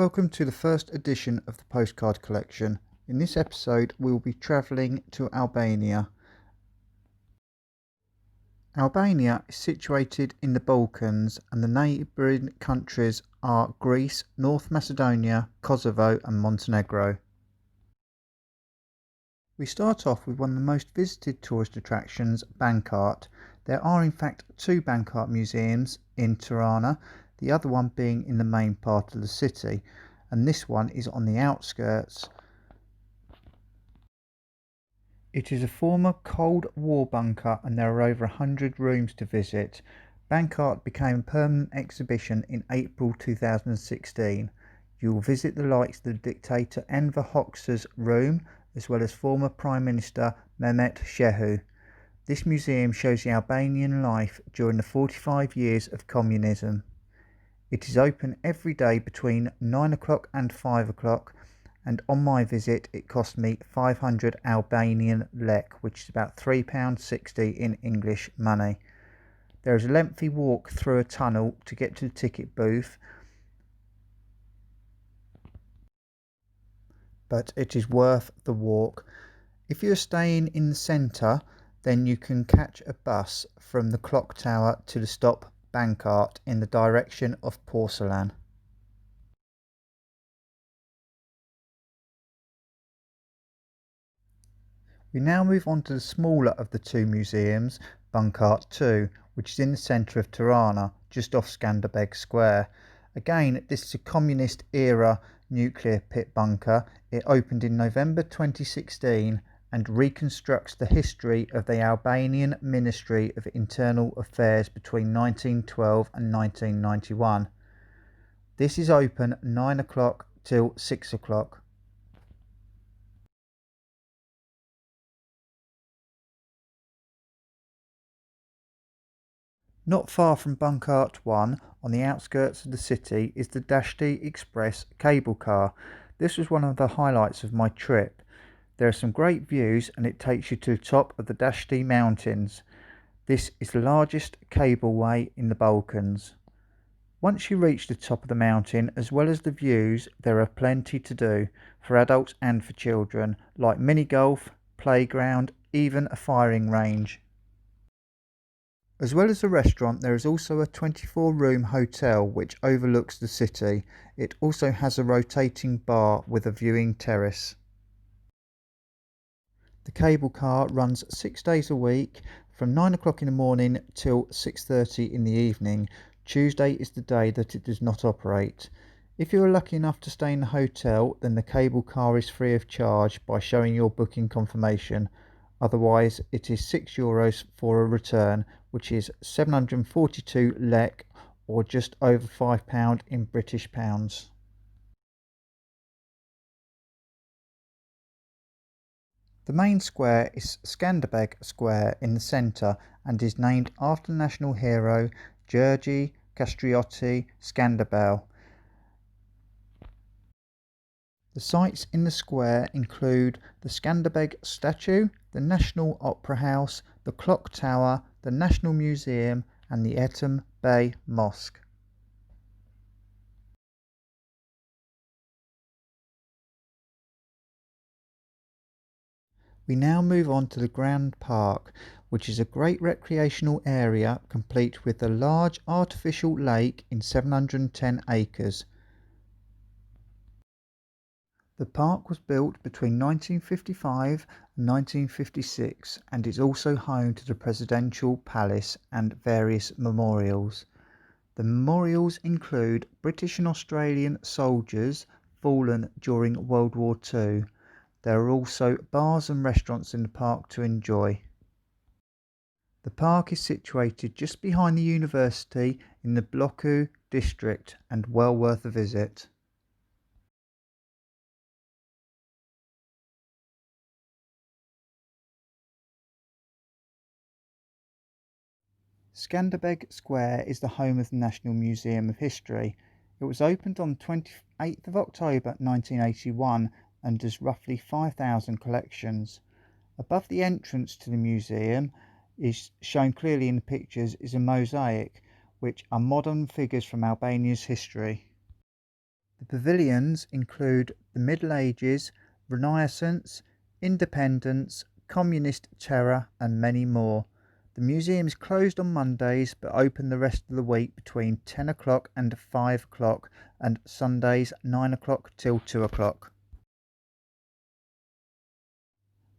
Welcome to the first edition of the Postcard Collection. In this episode we will be travelling to Albania. Albania is situated in the Balkans and the neighbouring countries are Greece, North Macedonia, Kosovo and Montenegro. We start off with one of the most visited tourist attractions, bank art. There are in fact two bank art museums in Tirana, the other one being in the main part of the city, and this one is on the outskirts. It is a former Cold War bunker and there are over 100 rooms to visit. Bank art became a permanent exhibition in April 2016. You will visit the likes of the dictator Enver Hoxha's room, as well as former Prime Minister Mehmet Shehu. This museum shows the Albanian life during the 45 years of communism. It is open every day between 9 o'clock and 5 o'clock, and on my visit it cost me 500 Albanian lek, which is about £3.60 in English money. There is a lengthy walk through a tunnel to get to the ticket booth, but it is worth the walk. If you are staying in the centre, then you can catch a bus from the clock tower to the stop bank art in the direction of porcelain. We now move on to the smaller of the two museums, Bank Art 2, which is in the centre of Tirana, just off Skanderbeg Square. Again, this is a communist era nuclear pit bunker. It opened in November 2016 and reconstructs the history of the Albanian Ministry of Internal Affairs between 1912 and 1991. This is open 9 o'clock till 6 o'clock. Not far from Bank Art 1, on the outskirts of the city, is the Dashti Express cable car. This was one of the highlights of my trip. There are some great views and it takes you to the top of the Dashti Mountains. This is the largest cableway in the Balkans. Once you reach the top of the mountain, as well as the views, there are plenty to do for adults and for children, like mini golf, playground, even a firing range. As well as a restaurant, there is also a 24-room hotel which overlooks the city. It also has a rotating bar with a viewing terrace. The cable car runs 6 days a week from 9 o'clock in the morning till 6:30 in the evening. Tuesday is the day that it does not operate. If you are lucky enough to stay in the hotel, then the cable car is free of charge by showing your booking confirmation. Otherwise, it is €6 for a return, which is 742 lek, or just over £5 in British pounds. The main square is Skanderbeg Square in the centre and is named after the national hero Georgi Kastriotti Skanderbeg. The sights in the square include the Skanderbeg statue, the National Opera House, the Clock Tower, the National Museum and the Etem Bey Mosque. We now move on to the Grand Park, which is a great recreational area complete with a large artificial lake in 710 acres. The park was built between 1955 and 1956 and is also home to the Presidential Palace and various memorials. The memorials include British and Australian soldiers fallen during World War II. There are also bars and restaurants in the park to enjoy. The park is situated just behind the university in the Buloku district and well worth a visit. Skanderbeg Square is the home of the National Museum of History. It was opened on 28th of October 1981 and has roughly 5,000 collections. Above the entrance to the museum, is shown clearly in the pictures, is a mosaic which are modern figures from Albania's history. The pavilions include the Middle Ages, Renaissance, Independence, Communist Terror and many more. The museum is closed on Mondays but open the rest of the week between 10 o'clock and 5 o'clock and Sundays 9 o'clock till 2 o'clock.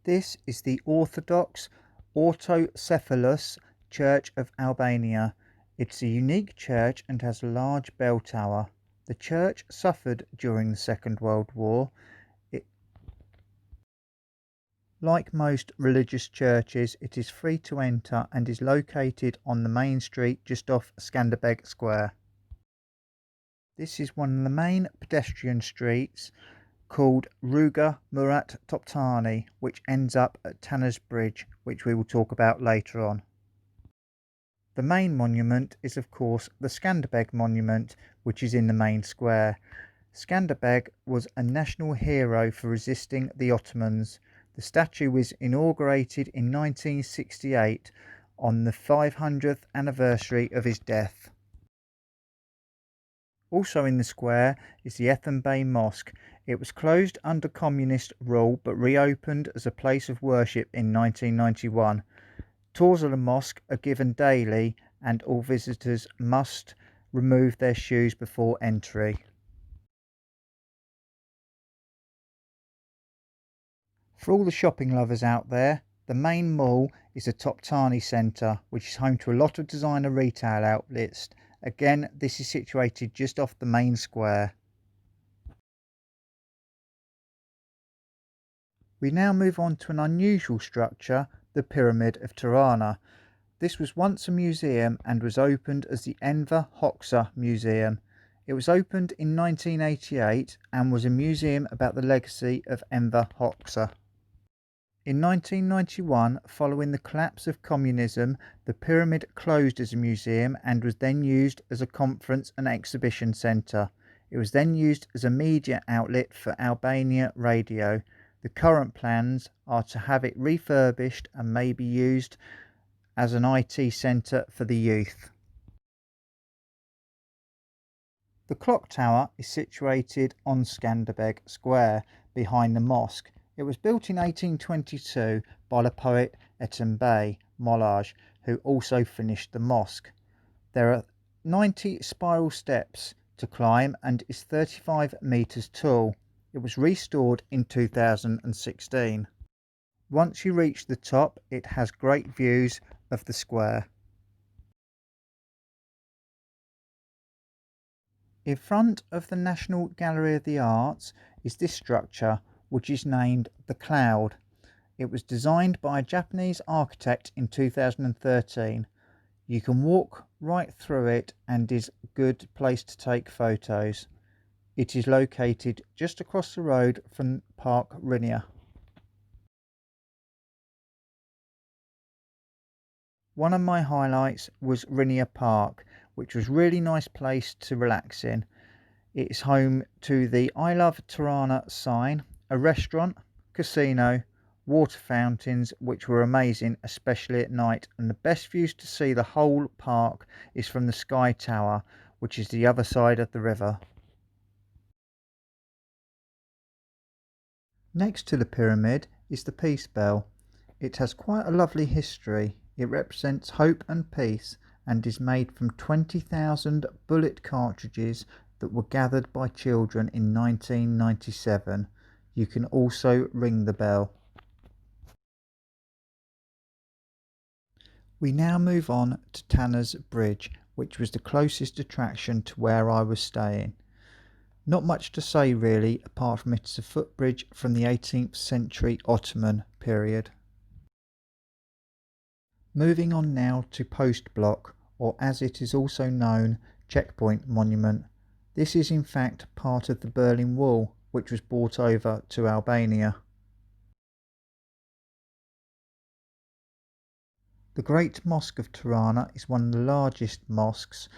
This is the Orthodox Autocephalous Church of Albania. It's a unique church and has a large bell tower. The church suffered during the Second World War. Like most religious churches, it is free to enter and is located on the main street just off Skanderbeg Square. This is one of the main pedestrian streets called Ruga Murat Toptani, which ends up at Tanner's Bridge, which we will talk about later on. The main monument is of course the Skanderbeg Monument, which is in the main square. Skanderbeg was a national hero for resisting the Ottomans. The statue was inaugurated in 1968 on the 500th anniversary of his death. Also in the square is the Ethenbay Mosque. It was closed under communist rule but reopened as a place of worship in 1991. Tours of the mosque are given daily and all visitors must remove their shoes before entry. For all the shopping lovers out there, the main mall is the Toptani Centre, which is home to a lot of designer retail outlets. Again, this is situated just off the main square. We now move on to an unusual structure, the Pyramid of Tirana. This was once a museum and was opened as the Enver Hoxha Museum. It was opened in 1988 and was a museum about the legacy of Enver Hoxha. In 1991, following the collapse of communism, the pyramid closed as a museum and was then used as a conference and exhibition centre. It was then used as a media outlet for Albania radio. The current plans are to have it refurbished and maybe used as an IT centre for the youth. The clock tower is situated on Skanderbeg Square behind the mosque. It was built in 1822 by the poet Ethenbay Square, who also finished the mosque. There are 90 spiral steps to climb and is 35 metres tall. It was restored in 2016. Once you reach the top, it has great views of the square. In front of the National Gallery of the Arts is this structure, which is named the Cloud. It was designed by a Japanese architect in 2013. You can walk right through it and is a good place to take photos. It is located just across the road from Park Rina. One of my highlights was Rina Park, which was a really nice place to relax in. It is home to the I Love Tirana sign, a restaurant, casino, water fountains which were amazing, especially at night, and the best views to see the whole park is from the Sky Tower, which is the other side of the river. Next to the pyramid is the Peace Bell. It has quite a lovely history. It represents hope and peace and is made from 20,000 bullet cartridges that were gathered by children in 1997. You can also ring the bell. We now move on to Tanner's Bridge, which was the closest attraction to where I was staying. Not much to say really, apart from it's a footbridge from the 18th century Ottoman period. Moving on now to Post Block, or as it is also known, Checkpoint Monument. This is in fact part of the Berlin Wall, which was brought over to Albania. The Great Mosque of Tirana is one of the largest mosques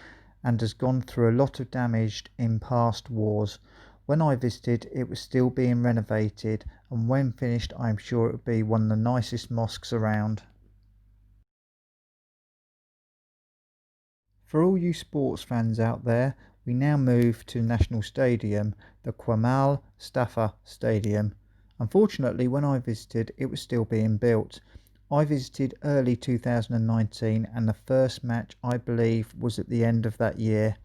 and has gone through a lot of damage in past wars. When I visited, it was still being renovated, and when finished I am sure it would be one of the nicest mosques around. For all you sports fans out there, We now move to National Stadium, the Kemal Mustafa Stadium. Unfortunately, when I visited, it was still being built. I visited early 2019 and the first match, I believe, was at the end of that year.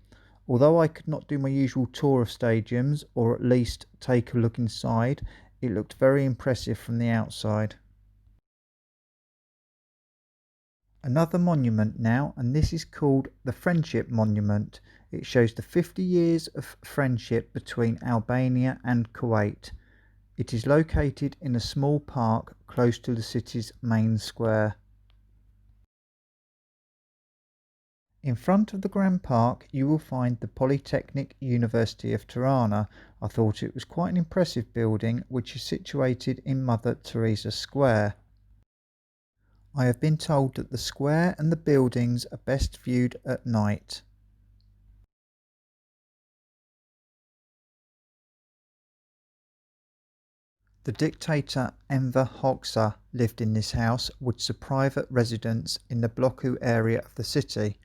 Although I could not do my usual tour of stadiums, or at least take a look inside, it looked very impressive from the outside. Another monument now, and this is called the Friendship Monument. It shows the 50 years of friendship between Albania and Kuwait. It is located in a small park close to the city's main square. In front of the Grand Park you will find the Polytechnic University of Tirana. I thought it was quite an impressive building which is situated in Mother Teresa Square. I have been told that the square and the buildings are best viewed at night. The dictator Enver Hoxha lived in this house, which is a private residence in the Buloku area of the city.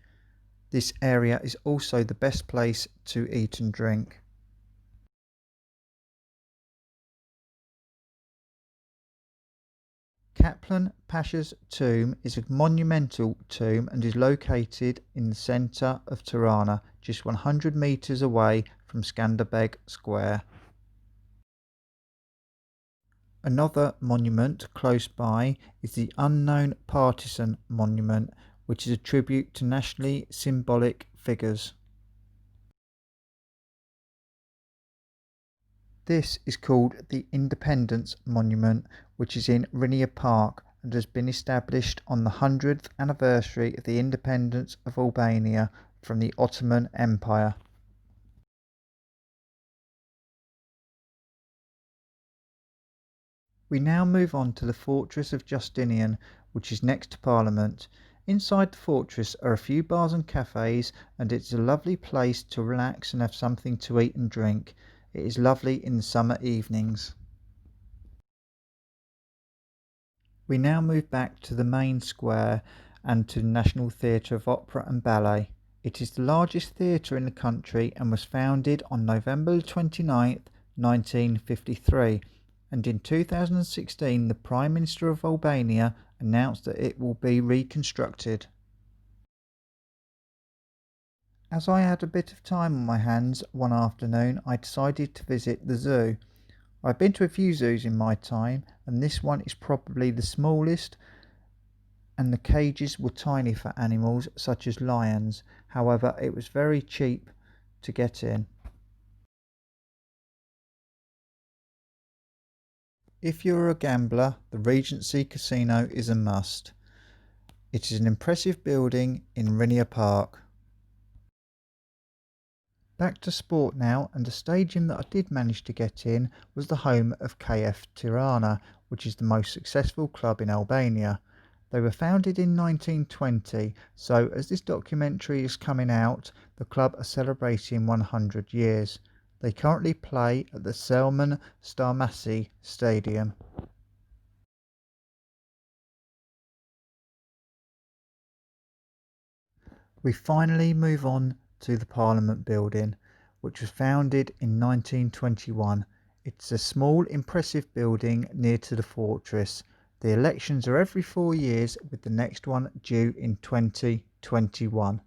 This area is also the best place to eat and drink. Kaplan Pasha's tomb is a monumental tomb and is located in the centre of Tirana, just 100 metres away from Skanderbeg Square. Another monument close by is the Unknown Partisan Monument, which is a tribute to nationally symbolic figures. This is called the Independence Monument, which is in Rina Park and has been established on the 100th anniversary of the independence of Albania from the Ottoman Empire. We now move on to the Fortress of Justinian, which is next to Parliament. Inside the fortress are a few bars and cafes, and it's a lovely place to relax and have something to eat and drink. It is lovely in the summer evenings. We now move back to the main square and to the National Theatre of Opera and Ballet. It is the largest theatre in the country and was founded on November 29th, 1953. And in 2016 the Prime Minister of Albania announced that it will be reconstructed. As I had a bit of time on my hands one afternoon, I decided to visit the zoo. I've been to a few zoos in my time, and this one is probably the smallest, and the cages were tiny for animals such as lions. However, it was very cheap to get in. If you're a gambler, the Regency Casino is a must. It is an impressive building in Rina Park. Back to sport now, and the stadium that I did manage to get in was the home of KF Tirana, which is the most successful club in Albania. They were founded in 1920, so as this documentary is coming out, the club are celebrating 100 years. They currently play at the Selman Starmasi Stadium. We finally move on to the Parliament building, which was founded in 1921. It's a small, impressive building near to the fortress. The elections are every 4 years, with the next one due in 2021.